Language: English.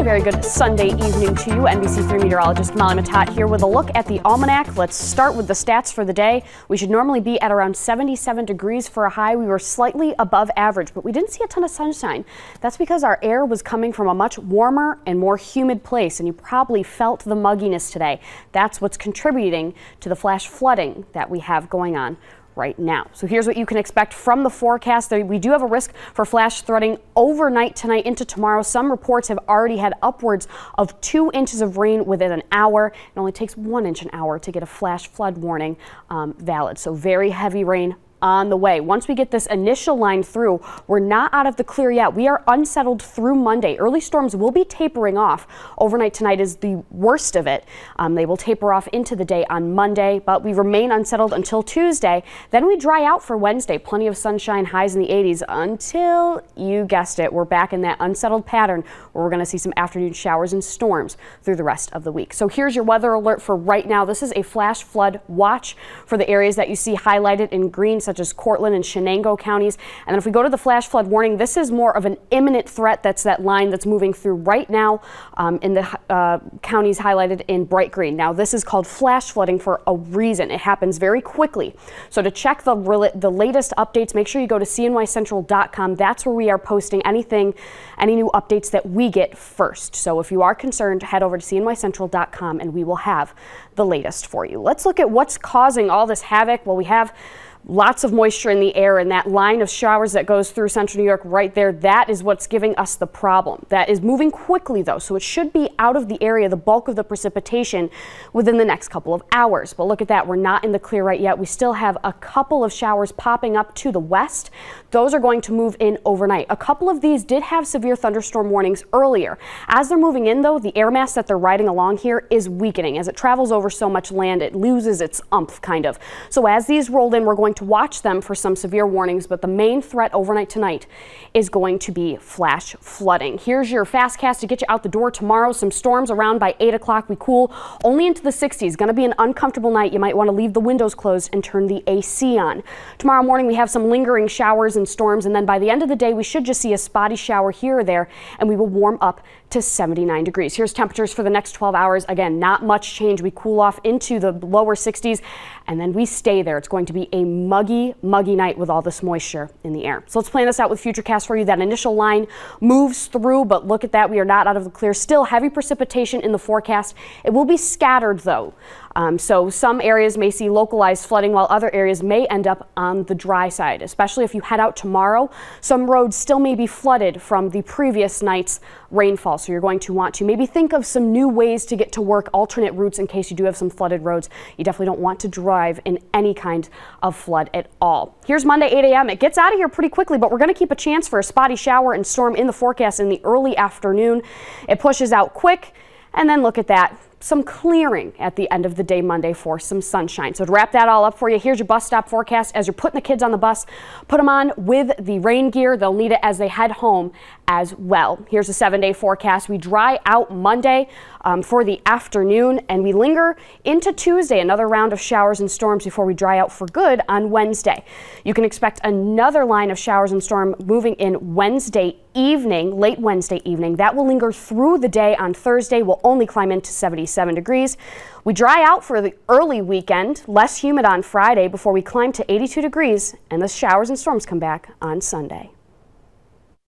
A very good Sunday evening to you. NBC3 meteorologist Matott here with a look at the almanac. Let's start with the stats for the day. We should normally be at around 77 degrees for a high. We were slightly above average, but we didn't see a ton of sunshine. That's because our air was coming from a much warmer and more humid place, and you probably felt the mugginess today. That's what's contributing to the flash flooding that we have going on right now. So here's what you can expect from the forecast. We do have a risk for flash flooding overnight tonight into tomorrow. Some reports have already had upwards of 2 inches of rain within an hour. It only takes 1 inch an hour to get a flash flood warning valid. So very heavy rain on the way. Once we get this initial line through, we're not out of the clear yet. We are unsettled through Monday. Early storms will be tapering off. Overnight tonight is the worst of it. They will taper off into the day on Monday, but we remain unsettled until Tuesday. Then we dry out for Wednesday. Plenty of sunshine, highs in the 80s until, you guessed it, we're back in that unsettled pattern where we're going to see some afternoon showers and storms through the rest of the week. So here's your weather alert for right now. This is a flash flood watch for the areas that you see highlighted in green, such as Cortland and Shenango counties. And then if we go to the flash flood warning, this is more of an imminent threat. That's that line that's moving through right now in the counties highlighted in bright green. Now this is called flash flooding for a reason. It happens very quickly. So to check the latest updates, make sure you go to cnycentral.com. That's where we are posting any new updates that we get first. So if you are concerned, head over to cnycentral.com and we will have the latest for you. Let's look at what's causing all this havoc. Well, we have lots of moisture in the air, and that line of showers that goes through central New York right there, that is what's giving us the problem. That is moving quickly though, so it should be out of the area, the bulk of the precipitation, within the next couple of hours. But look at that, we're not in the clear right yet. We still have a couple of showers popping up to the west. Those are going to move in overnight. A couple of these did have severe thunderstorm warnings earlier. As they're moving in though, the air mass that they're riding along here is weakening. As it travels over so much land, it loses its umph kind of. So as these roll in, we're going to watch them for some severe warnings, but the main threat overnight tonight is going to be flash flooding. Here's your fast cast to get you out the door tomorrow. Some storms around by 8 o'clock. We cool only into the 60s. Going to be an uncomfortable night. You might want to leave the windows closed and turn the AC on. Tomorrow morning we have some lingering showers and storms, and then by the end of the day we should just see a spotty shower here or there, and we will warm up to 79 degrees. Here's temperatures for the next 12 hours. Again, not much change. We cool off into the lower 60s and then we stay there. It's going to be a muggy night with all this moisture in the air. So let's plan this out with Futurecast for you. That initial line moves through, but look at that. We are not out of the clear. Still heavy precipitation in the forecast. It will be scattered though. So some areas may see localized flooding while other areas may end up on the dry side, especially if you head out tomorrow. Some roads still may be flooded from the previous night's rainfall. So you're going to want to maybe think of some new ways to get to work, alternate routes in case you do have some flooded roads. You definitely don't want to drive in any kind of flood at all. Here's Monday, 8 a.m. It gets out of here pretty quickly, but we're going to keep a chance for a spotty shower and storm in the forecast in the early afternoon. It pushes out quick, and then look at that. Some clearing at the end of the day Monday for some sunshine. So to wrap that all up for you, here's your bus stop forecast. As you're putting the kids on the bus, put them on with the rain gear. They'll need it as they head home as well. Here's a 7-day forecast. We dry out Monday for the afternoon, and we linger into Tuesday. Another round of showers and storms before we dry out for good on Wednesday. You can expect another line of showers and storm moving in Wednesday evening, late Wednesday evening. That will linger through the day on Thursday. We'll only climb into 77 degrees. We dry out for the early weekend, less humid on Friday before we climb to 82 degrees, and the showers and storms come back on Sunday.